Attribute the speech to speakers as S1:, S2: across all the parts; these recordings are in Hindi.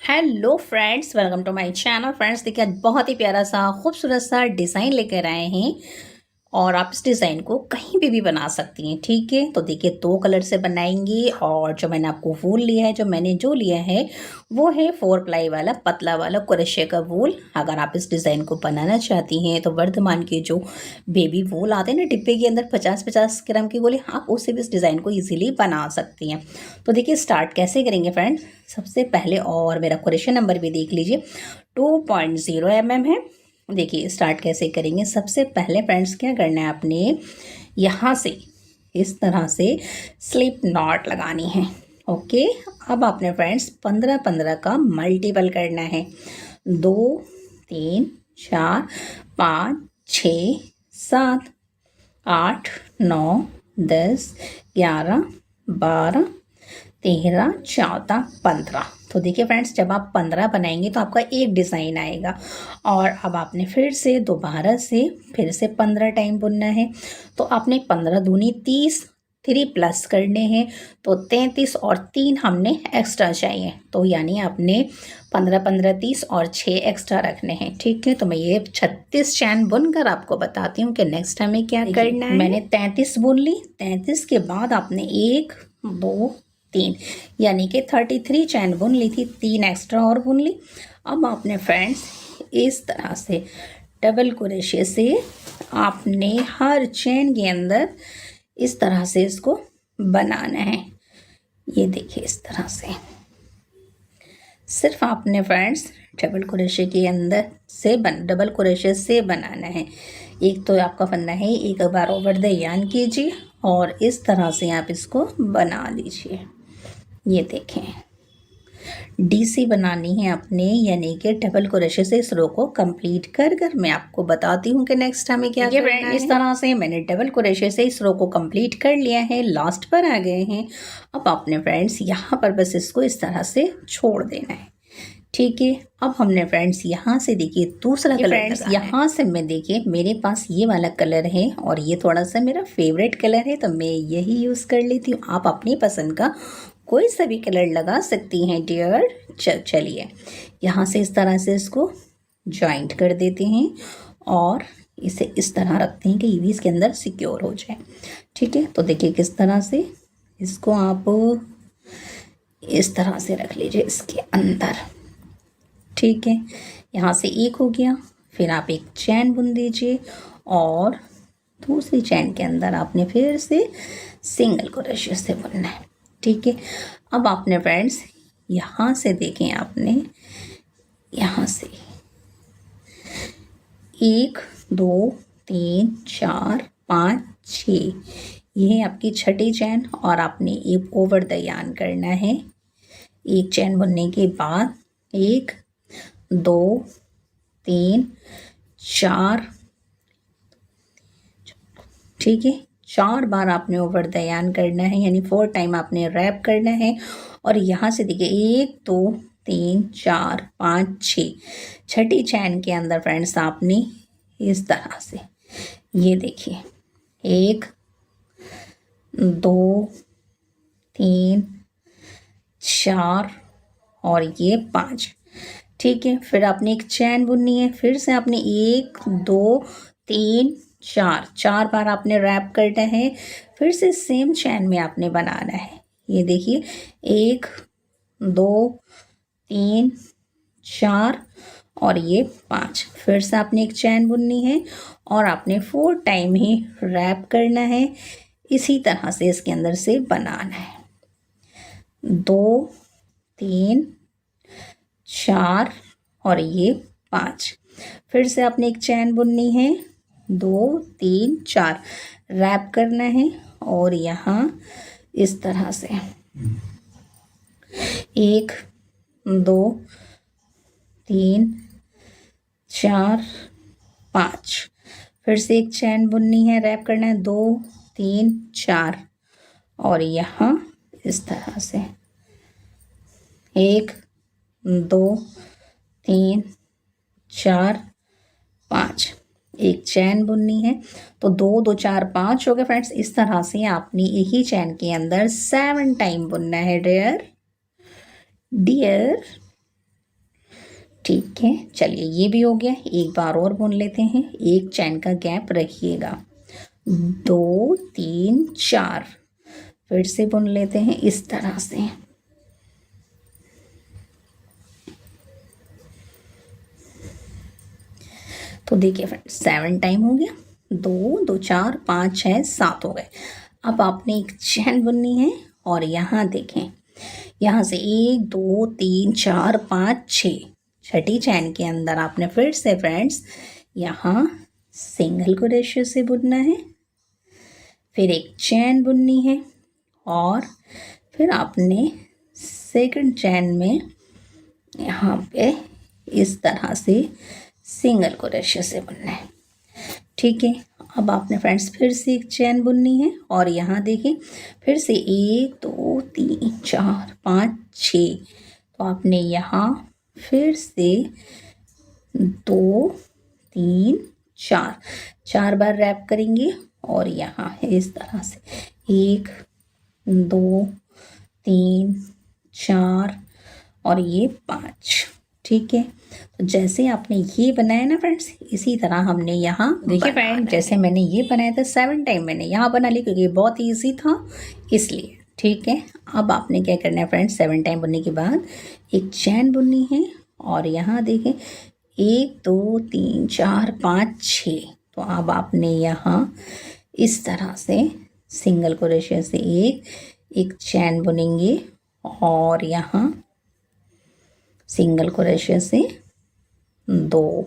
S1: Hello friends, welcome to my channel. Friends देखिए, आज बहुत ही प्यारा सा खूबसूरत सा डिज़ाइन लेकर आए हैं और आप इस डिज़ाइन को कहीं पे भी बना सकती हैं। ठीक है, तो देखिए 2 कलर से बनाएंगी और जो मैंने आपको वूल लिया है, जो लिया है वो है 4 प्लाई वाला पतला वाला क्रोशे का वूल। अगर आप इस डिज़ाइन को बनाना चाहती हैं तो वर्धमान के जो बेबी वूल आते हैं ना डिब्बे के अंदर 50-50 ग्राम की गोली, आप उससे भी इस डिज़ाइन को ईजिली बना सकती हैं। तो देखिए स्टार्ट कैसे करेंगे फ्रेंड्स। सबसे पहले, और मेरा क्वेश्चन नंबर भी देख लीजिए, 2.0 mm है। देखिए स्टार्ट कैसे करेंगे। सबसे पहले फ्रेंड्स क्या करना है, आपने यहाँ से इस तरह से स्लिप नॉट लगानी है। ओके, अब आपने फ्रेंड्स 15-15 का मल्टीपल करना है। 2, 3, 4, 5, 6, 7, 8, 9, 10, 11, 12, 13, 14, 15। तो देखिए फ्रेंड्स, जब आप 15 बनाएंगे तो आपका एक डिज़ाइन आएगा और अब आपने फिर से दोबारा से फिर से 15 टाइम बुनना है। तो आपने 15 दूनी 30, 3 प्लस करने हैं तो 33 और 3 हमने एक्स्ट्रा चाहिए। तो यानी आपने 15, 15, 30 और 6 एक्स्ट्रा रखने हैं। ठीक है, तो मैं ये 36 चैन बुनकर आपको बताती हूँ कि नेक्स्ट हमें क्या करना है। मैंने 33 बुन ली। 33 के बाद आपने 1, 2, 3 यानी कि 33 चैन बुन ली थी, 3 एक्स्ट्रा और बुन ली। अब आपने फ्रेंड्स इस तरह से डबल क्रोशे से आपने हर चैन के अंदर इस तरह से इसको बनाना है। ये देखिए इस तरह से सिर्फ आपने फ्रेंड्स डबल क्रोशे के अंदर से डबल क्रोशे से बनाना है। एक तो आपका फंदा है, एक बार ओवर द यार्न कीजिए और इस तरह से आप इसको बना लीजिए। ये देखें, डीसी बनानी है अपने, यानी कि डबल क्रोशे से इस रो को कंप्लीट कर मैं आपको बताती हूँ कि नेक्स्ट हमें क्या करना है। इस तरह से मैंने डबल क्रोशे से इस रो को कंप्लीट कर लिया है, लास्ट पर आ गए हैं। अब आपने फ्रेंड्स यहाँ पर बस इसको इस तरह से छोड़ देना है। ठीक है, अब हमने फ्रेंड्स यहाँ से देखिए दूसरा कलर फ्रेंड्स यहाँ से मैं देखिए मेरे पास ये वाला कलर है और ये थोड़ा सा मेरा फेवरेट कलर है, तो मैं यही यूज़ कर लेती हूँ। आप अपनी पसंद का कोई सा भी कलर लगा सकती हैं डियर। चलिए यहाँ से इस तरह से इसको जॉइंट कर देते हैं और इसे इस तरह रखते हैं कि ये भी इसके अंदर सिक्योर हो जाए। ठीक है, तो देखिए किस तरह से इसको आप इस तरह से रख लीजिए इसके अंदर। ठीक है, यहाँ से एक हो गया, फिर आप एक चैन बुन दीजिए और दूसरी चैन के अंदर आपने फिर से सिंगल क्रोशे से बुनना है। ठीक है, अब आपने फ्रेंड्स यहाँ से देखें, आपने यहाँ से 1, 2, 3, 4, 5, 6 ये है आपकी छठी चैन और आपने एक ओवर द यार्न करना है। एक चैन बुनने के बाद 1, 2, 3, 4, ठीक है, 4 बार आपने ओवर द यार्न करना है, यानी 4 टाइम आपने रैप करना है। और यहाँ से देखिए 1, 2, 3, 4, 5, 6 छठी चैन के अंदर फ्रेंड्स आपने इस तरह से, ये देखिए 1, 2, 3, 4 और ये 5। ठीक है, फिर आपने एक चैन बुननी है, फिर से आपने 1, 2, 3, 4 बार आपने रैप करना है, फिर से सेम चैन में आपने बनाना है। ये देखिए 1, 2, 3, 4 और ये 5, फिर से आपने एक चैन बुननी है और आपने 4 टाइम ही रैप करना है। इसी तरह से इसके अंदर से बनाना है। 2, 3, 4 और ये 5, फिर से आपने एक चैन बुननी है, 2, 3, 4 रैप करना है और यहाँ इस तरह से 1, 2, 3, 4, 5, फिर से एक चैन बुननी है, रैप करना है, 2, 3, 4 और यहाँ इस तरह से 1, 2, 3, 4, 5 एक चैन बुननी है। तो 2, 2, 4, 5 हो गए फ्रेंड्स। इस तरह से आपने एक ही चैन के अंदर 7 टाइम बुनना है डियर। ठीक है, चलिए ये भी हो गया। एक बार और बुन लेते हैं, एक चैन का गैप रखिएगा, 2 3 4, फिर से बुन लेते हैं इस तरह से। तो देखिए फ्रेंड्स 7 टाइम हो गया, 2 2 4 5 6 7 हो गए। अब आपने एक चैन बुननी है और यहाँ देखें, यहाँ से 1 2 3 4 5 6, छठी चैन के अंदर आपने फिर से फ्रेंड्स यहाँ सिंगल क्रोशे से बुनना है, फिर एक चैन बुननी है और फिर आपने सेकंड चैन में यहाँ पे इस तरह से सिंगल क्रोशे से बुनना है। ठीक है, अब आपने फ्रेंड्स फिर से एक चैन बुननी है और यहाँ देखें फिर से 1 2 3 4 5 6, तो आपने यहाँ फिर से 2 3 4 4 बार रैप करेंगे और यहाँ है इस तरह से 1 2 3 4 और ये 5। ठीक है, तो जैसे आपने ये बनाया ना फ्रेंड्स, इसी तरह हमने यहाँ देखिए फ्रेंड, जैसे मैंने ये बनाया था 7 टाइम मैंने यहाँ बना लिया क्योंकि ये बहुत ईजी था इसलिए। ठीक है, अब आपने क्या करना है फ्रेंड्स, 7 टाइम बुनने के बाद एक चैन बुननी है और यहाँ देखें 1 2 3 4 5 6, तो अब आपने यहाँ इस तरह से सिंगल क्रोशे से एक चैन बुनेंगे और यहाँ सिंगल क्रोशे से 2।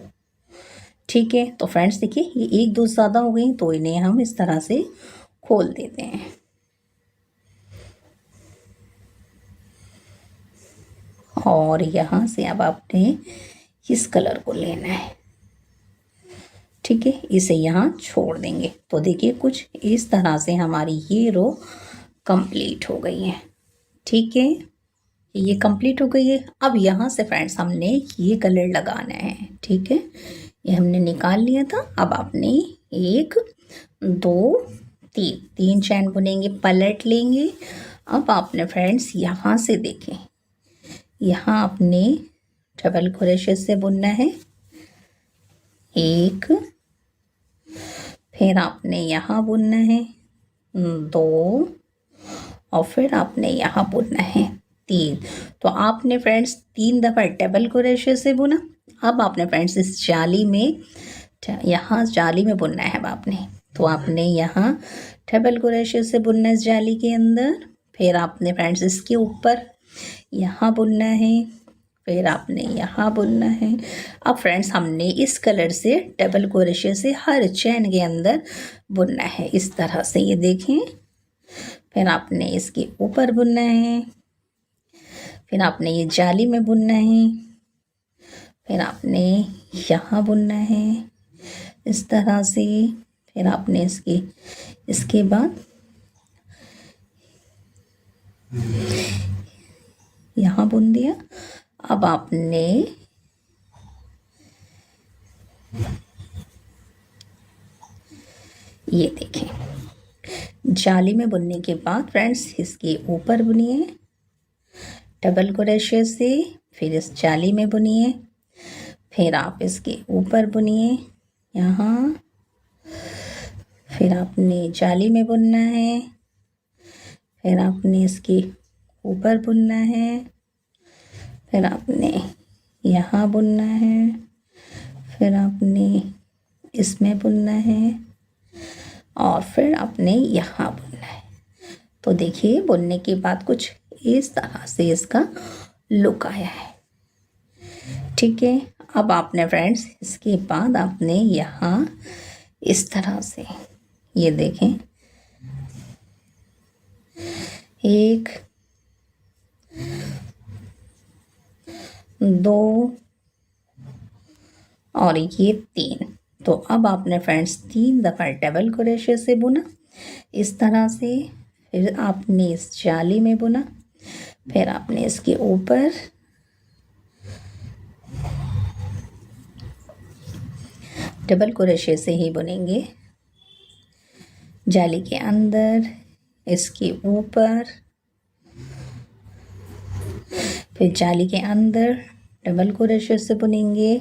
S1: ठीक है, तो फ्रेंड्स देखिए ये 1 2 ज़्यादा हो गई तो इन्हें हम इस तरह से खोल देते हैं। और यहाँ से अब आपने इस कलर को लेना है। ठीक है, इसे यहाँ छोड़ देंगे। तो देखिए कुछ इस तरह से हमारी ये रो कंप्लीट हो गई है। ठीक है, ये कंप्लीट हो गई है। अब यहाँ से फ्रेंड्स हमने ये कलर लगाना है। ठीक है, ये हमने निकाल लिया था। अब आपने 1 2 3 चैन बुनेंगे, पलट लेंगे। अब आपने फ्रेंड्स यहाँ से देखें, यहाँ आपने डबल क्रोशे से बुनना है 1, फिर आपने यहाँ बुनना है 2 और फिर आपने यहाँ बुनना है 3। तो आपने फ्रेंड्स 3 दफ़ा डबल क्रोशे से बुना। अब आपने फ्रेंड्स इस जाली में, यहाँ जाली में बुनना है। अब आपने तो आपने यहाँ डबल क्रोशे से बुनना इस जाली के अंदर, फिर आपने फ्रेंड्स इसके ऊपर यहाँ बुनना है, फिर आपने यहाँ बुनना है। अब फ्रेंड्स हमने इस कलर से डबल क्रोशे से हर चैन के अंदर बुनना है इस तरह से, ये देखें। फिर आपने इसके ऊपर बुनना है, फिर आपने ये जाली में बुनना है, फिर आपने यहाँ बुनना है इस तरह से, फिर आपने इसके बाद यहाँ बुन दिया। अब आपने ये देखें, जाली में बुनने के बाद फ्रेंड्स इसके ऊपर बुनिए डबल क्रोशे से, फिर इस जाली में बुनिए, फिर आप इसके ऊपर बुनिए यहाँ, फिर आपने जाली में बुनना है, फिर आपने इसके ऊपर बुनना है, फिर आपने यहाँ बुनना है, फिर आपने इसमें बुनना है और फिर आपने यहाँ बुनना है। तो देखिए बुनने के बाद कुछ इस तरह से इसका लुक आया है। ठीक है, अब आपने फ्रेंड्स इसके बाद आपने यहाँ इस तरह से ये देखें 1 2 और ये 3। तो अब आपने फ्रेंड्स 3 दफ़ा डबल क्रोशे से बुना इस तरह से, फिर आपने इस जाली में बुना, फिर आपने इसके ऊपर डबल क्रोशे से ही बुनेंगे, जाली के अंदर, इसके ऊपर, फिर जाली के अंदर, डबल क्रोशे से बुनेंगे,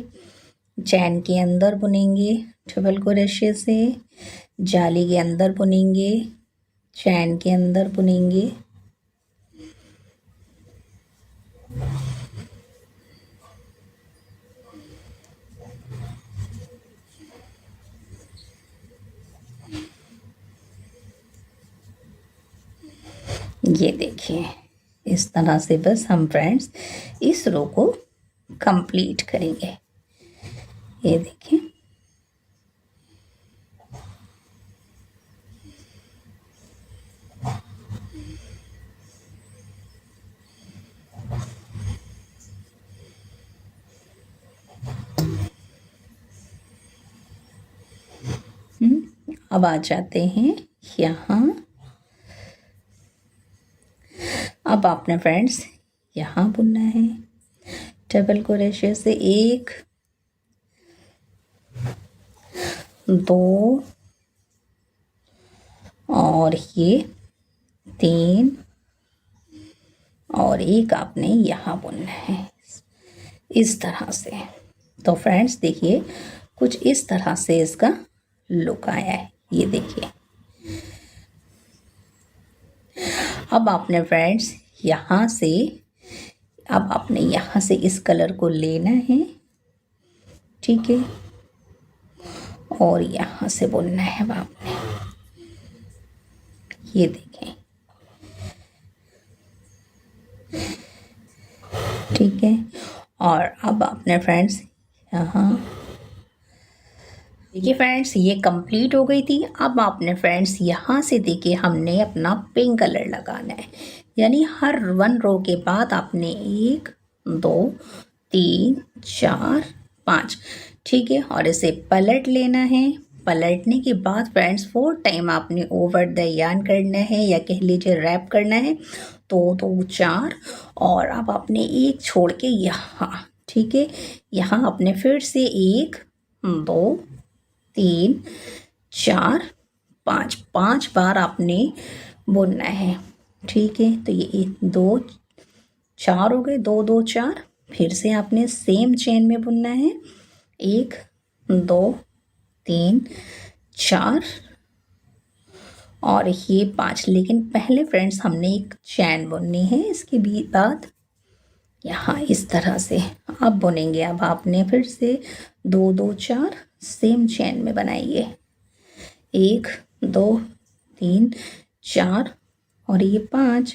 S1: चैन के अंदर बुनेंगे, डबल क्रोशे से, जाली के अंदर बुनेंगे, चैन के अंदर बुनेंगे, ये देखिए इस तरह से बस हम फ्रेंड्स इस रो को कंप्लीट करेंगे। ये देखिए अब आ जाते हैं यहाँ। अब आपने फ्रेंड्स यहाँ बुनना है डबल क्रोशे से 1 2 और ये 3 और 1 आपने यहाँ बुनना है इस तरह से। तो फ्रेंड्स देखिए कुछ इस तरह से इसका लुक आया है, ये देखिए। अब आपने फ्रेंड्स यहाँ से इस कलर को लेना है, ठीक है, और यहाँ से बुनना है अब आपने, ये देखें, ठीक है। और अब आपने फ्रेंड्स यहाँ देखिए फ्रेंड्स ये कंप्लीट हो गई थी। अब आपने फ्रेंड्स यहाँ से देखिए हमने अपना पिंक कलर लगाना है, यानी हर 1 रो के बाद आपने 1 2 3 4 5, ठीक है, और इसे पलट लेना है। पलटने के बाद फ्रेंड्स 4 टाइम आपने ओवर द यार्न करना है या कह लीजिए रैप करना है, तो 2 4 और अब आपने 1 छोड़ के यहाँ, ठीक है, यहाँ आपने फिर से 1 2 3 4 5 बार आपने बुनना है, ठीक है। तो ये 1 2 4 हो गए, 2 2 4, फिर से आपने सेम चेन में बुनना है 1 2 3 4 और ये 5, लेकिन पहले फ्रेंड्स हमने एक चैन बुननी है, इसके बाद यहाँ इस तरह से अब बुनेंगे। अब आपने फिर से 2 2 4 सेम चेन में बनाइए, 1 2 3 4 और ये 5,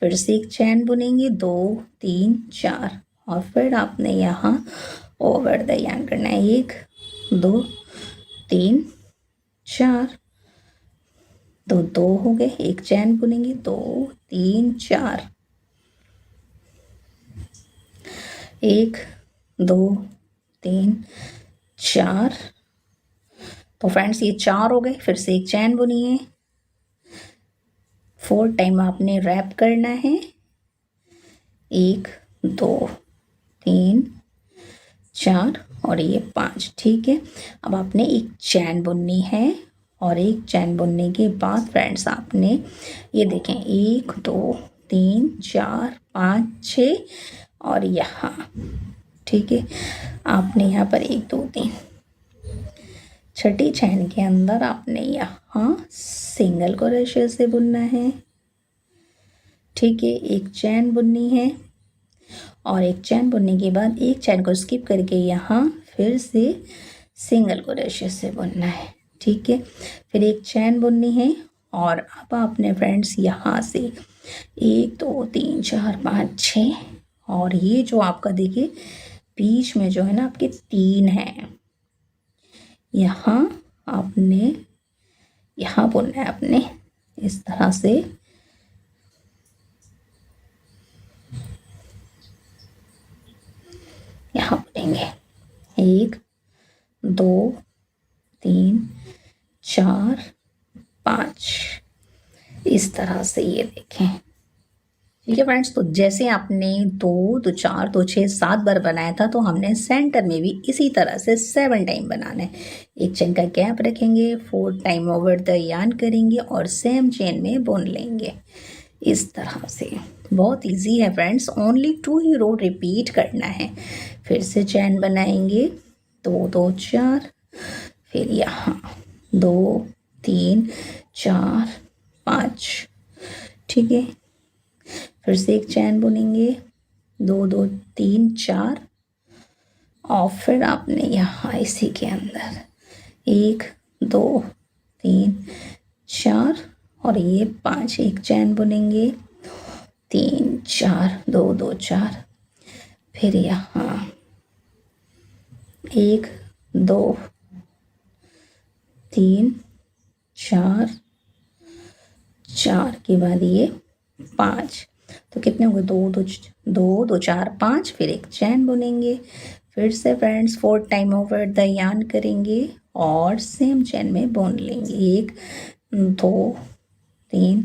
S1: फिर से एक चैन बुनेंगे 2 3 4 और फिर आपने यहाँ ओवर द यार्न करना है 1 2 3 4, तो 2 हो गए, एक चैन बुनेंगे 2 3 4, 1 2 3 4, तो फ्रेंड्स ये 4 हो गए, फिर से एक चैन बुनिए, 4 टाइम आपने रैप करना है 1 2 3 4 और ये 5, ठीक है। अब आपने एक चैन बुननी है और एक चैन बुनने के बाद फ्रेंड्स आपने ये देखें 1 2 3 4 5 6 और यहाँ, ठीक है, आपने यहाँ पर 1 2 3 छठी चैन के अंदर आपने यहाँ सिंगल क्रोशे से बुनना है, ठीक है, एक चैन बुननी है और एक चैन बुनने के बाद एक चैन को स्किप करके यहाँ फिर से सिंगल क्रोशे से बुनना है, ठीक है, फिर एक चैन बुननी है और अब आपने फ्रेंड्स यहाँ से 1 2 3 4 5 6 और ये जो आपका देखिए बीच में जो है ना आपके 3 हैं, यहाँ आपने यहाँ बुनना है अपने इस तरह से, यहाँ बुनेंगे 1 2 3 4 5 इस तरह से, ये देखें, ठीक है फ्रेंड्स। तो जैसे आपने 2 2 4 2 6 7 बार बनाया था, तो हमने सेंटर में भी इसी तरह से 7 टाइम बनाना है। एक चेन का गैप रखेंगे, 4 टाइम ओवर द यार्न करेंगे और सेम चेन में बुन लेंगे इस तरह से, बहुत इजी है फ्रेंड्स, ओनली 2 ही रो रिपीट करना है। फिर से चैन बनाएंगे, 2 2 4, फिर यहाँ 2 3 4 5, ठीक है। फिर से एक चैन बुनेंगे, 2 2 3 4, और फिर आपने यहाँ इसी के अंदर 1 2 3 4 और ये 5, एक चैन बुनेंगे, 3 4 2 2 4, फिर यहाँ 1 2 3 4 4 के बाद ये 5, तो कितने हो गए, 2 2 2 2 4 5, फिर एक चैन बुनेंगे। फिर से friends 4 time over the yarn करेंगे और सेम चैन में बुन लेंगे, 1 2 3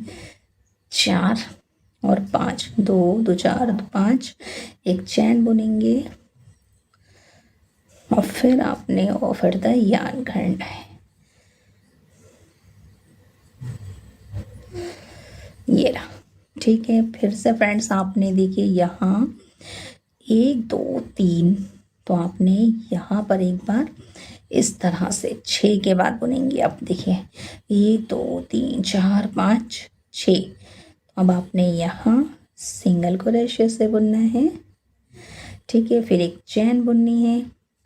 S1: 4 और 5, 2 2 4 5, एक चैन बुनेंगे और फिर आपने ओवर द यार्न करना है। ये रहा, ठीक है। फिर से फ्रेंड्स आपने देखिए यहाँ 1 2 3, तो आपने यहाँ पर एक बार इस तरह से 6 के बाद बुनेंगे। अब देखिए 1 2 3 4 5 6, अब आपने यहाँ सिंगल क्रोशे से बुनना है, ठीक है। फिर एक चैन बुननी है,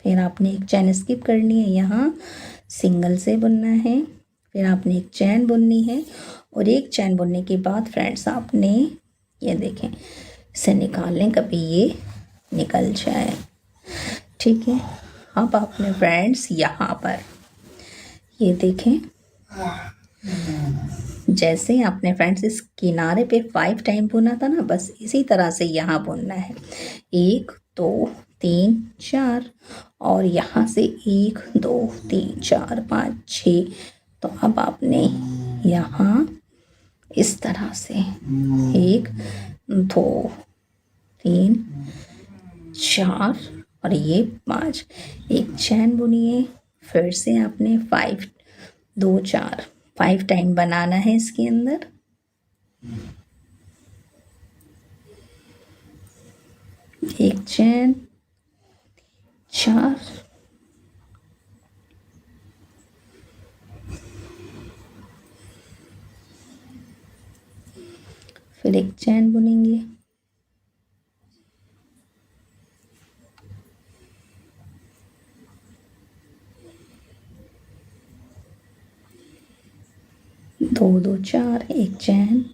S1: फिर आपने एक चैन स्किप करनी है, यहाँ सिंगल से बुनना है, फिर आपने एक चैन बुननी है और एक चैन बुनने के बाद फ्रेंड्स आपने ये देखें इसे निकाल लें, कभी ये निकल जाए, ठीक है। अब आपने फ्रेंड्स यहाँ पर ये देखें, जैसे आपने फ्रेंड्स इस किनारे पे 5 टाइम बुना था ना, बस इसी तरह से यहाँ बुनना है, 1 2 3 4, और यहाँ से 1 2 3 4 5 6, तो अब आपने यहाँ इस तरह से 1 2 3 4 और ये 5, एक चैन बुनिए। फिर से आपने 5 2 4 5 टाइम बनाना है इसके अंदर, एक चैन 4, फिर एक चैन बुनेंगे, दो दो 4, एक चैन,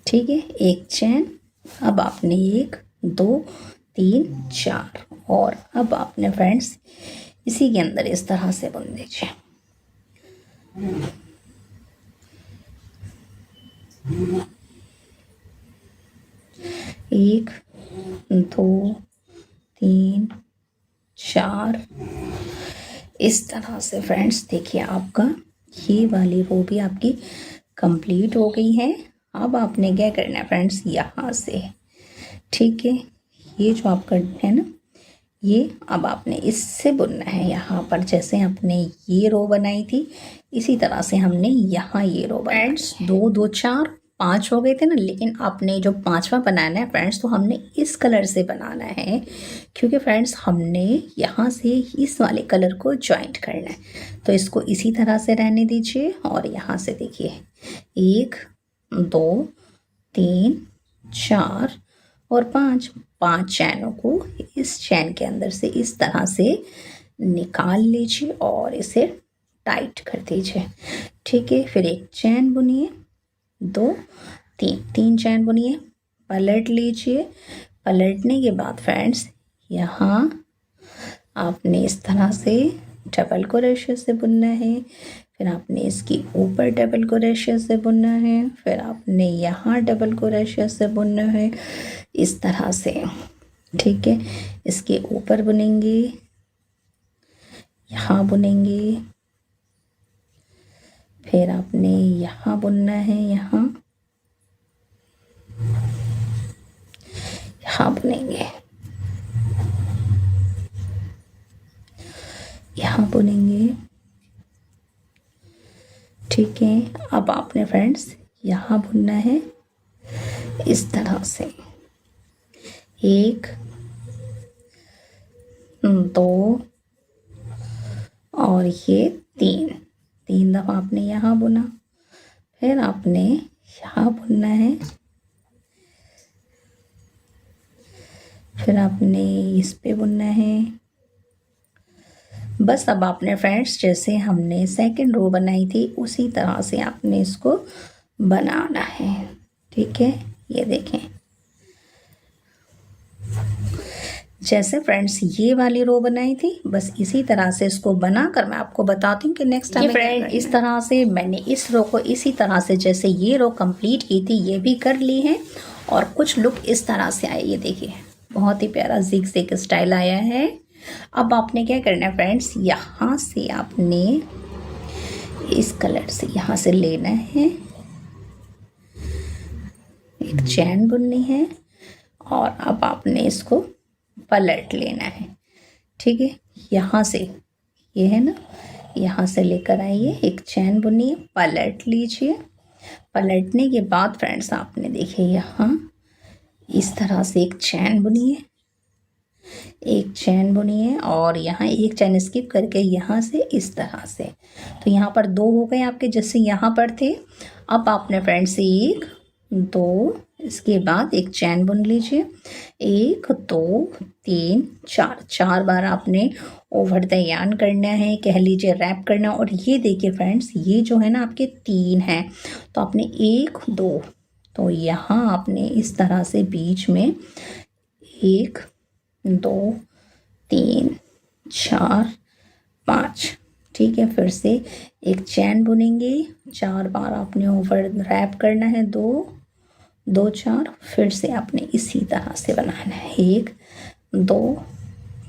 S1: ठीक है, एक चैन। अब आपने 1 2 3 4, और अब आपने फ्रेंड्स इसी के अंदर इस तरह से बुन दीजिए, एक 2 3 4, इस तरह से फ्रेंड्स देखिए आपका ये वाली रो भी आपकी कंप्लीट हो गई है। अब आपने क्या करना है फ्रेंड्स, यहाँ से, ठीक है, ये जो आपका है ना, ये अब आपने इससे बुनना है यहाँ पर, जैसे आपने ये रो बनाई थी इसी तरह से हमने यहाँ ये रो बनाई। फ्रेंड्स 2 2 4 5 हो गए थे ना, लेकिन आपने जो 5वां बनाना है फ्रेंड्स, तो हमने इस कलर से बनाना है, क्योंकि फ्रेंड्स हमने यहाँ से इस वाले कलर को ज्वाइंट करना है। तो इसको इसी तरह से रहने दीजिए और यहाँ से देखिए 1 2 3 4 और 5 चैनों को इस चैन के अंदर से इस तरह से निकाल लीजिए और इसे टाइट कर दीजिए, ठीक है। फिर एक चैन बुनिए, 2 3 चैन बुनिए, पलट लीजिए। पलटने के बाद फ्रेंड्स यहाँ आपने इस तरह से डबल क्रोशे से बुनना है, फिर आपने इसके ऊपर डबल क्रोशे से बुनना है, फिर आपने यहाँ डबल क्रोशे से बुनना है इस तरह से, ठीक है। इसके ऊपर बुनेंगे, यहाँ बुनेंगे, फिर आपने यहाँ बुनना है, यहाँ बुनेंगे, यहाँ बुनेंगे। ठीक है, अब आपने फ्रेंड्स यहाँ बुनना है इस तरह से, 1 2 और ये 3 दफ़ा आपने यहाँ बुना। फिर आपने यहाँ बुनना है, फिर आपने इस पे बुनना है। बस अब आपने फ्रेंड्स जैसे हमने सेकंड रो बनाई थी उसी तरह से आपने इसको बनाना है। ठीक है, ये देखें, जैसे फ्रेंड्स ये वाली रो बनाई थी बस इसी तरह से इसको बनाकर मैं आपको बताती हूँ कि नेक्स्ट टाइम फ्रेंड इस तरह से मैंने इस रो को इसी तरह से जैसे ये रो कंप्लीट की थी ये भी कर ली है और कुछ लुक इस तरह से आए। ये देखिए बहुत ही प्यारा जिग स्टाइल आया है। अब आपने क्या करना है फ्रेंड्स, यहाँ से आपने इस कलर से यहाँ से लेना है, एक चैन बुननी है और अब आपने इसको पलट लेना है। ठीक है, यहाँ से ये है ना, यहाँ से लेकर आइए, एक चैन बुनिए, पलट लीजिए। पलटने के बाद फ्रेंड्स आपने देखिए यहाँ इस तरह से एक चैन बुनिए, एक चैन बुनिए और यहाँ एक चैन स्किप करके यहाँ से इस तरह से, तो यहाँ पर 2 हो गए आपके जैसे यहाँ पर थे। अब आपने फ्रेंड्स 1 2 इसके बाद एक चैन बुन लीजिए, 1 2 3 4 बार आपने ओवर द यार्न करना है, कह लीजिए रैप करना। और ये देखिए फ्रेंड्स ये जो है ना आपके 3 हैं तो आपने 1 2 तो यहाँ आपने इस तरह से बीच में 1 2 3 4 5, ठीक है, फिर से एक चैन बुनेंगे, 4 बार आपने ओवर रैप करना है, 2 2 4, फिर से आपने इसी तरह से बनाना है, 1 2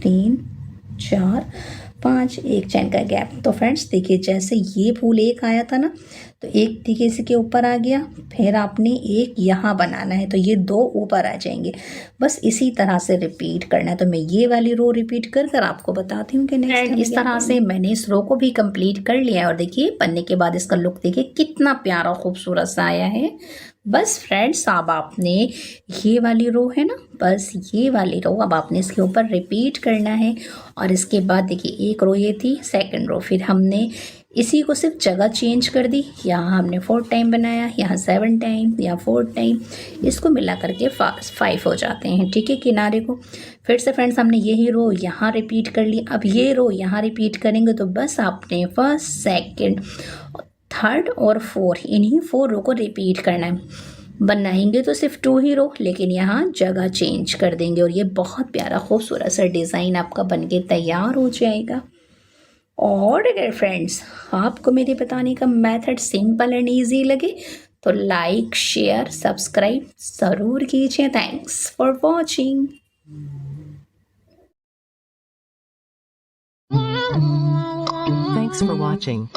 S1: 3 4 5, एक चैन का गैप। तो फ्रेंड्स देखिए जैसे ये फूल एक आया था ना तो एक देखिए इसके ऊपर आ गया, फिर आपने एक यहाँ बनाना है तो ये 2 ऊपर आ जाएंगे। बस इसी तरह से रिपीट करना है। तो मैं ये वाली रो रिपीट कर आपको बताती हूँ कि नेक्स्ट इस तरह से मैंने इस रो को भी कंप्लीट कर लिया है। और देखिए बनने के बाद इसका लुक देखिए कितना प्यारा खूबसूरत सा आया है। बस फ्रेंड्स अब आपने ये वाली रो है ना, बस ये वाली रो अब आपने इसके ऊपर रिपीट करना है। और इसके बाद देखिए एक रो ये थी सेकंड रो, फिर हमने इसी को सिर्फ जगह चेंज कर दी, यहाँ हमने 4 टाइम बनाया, यहाँ 7 टाइम, यहाँ 4 टाइम, इसको मिला करके 5 हो जाते हैं। ठीक है, किनारे को फिर से फ्रेंड्स हमने यही रो यहाँ रिपीट कर ली। अब ये रो यहाँ रिपीट करेंगे तो बस आपने फर्स्ट सेकंड थर्ड और 4 इन्हीं 4 रो को रिपीट करना है। बनाएंगे तो सिर्फ 2 ही रो, लेकिन यहाँ जगह चेंज कर देंगे और ये बहुत प्यारा खूबसूरत सा डिज़ाइन आपका बनके तैयार हो जाएगा। और अगर फ्रेंड्स आपको मेरे बताने का मेथड सिंपल एंड ईजी लगे तो लाइक शेयर सब्सक्राइब ज़रूर कीजिए। Thanks for watching.
S2: Thanks for watching.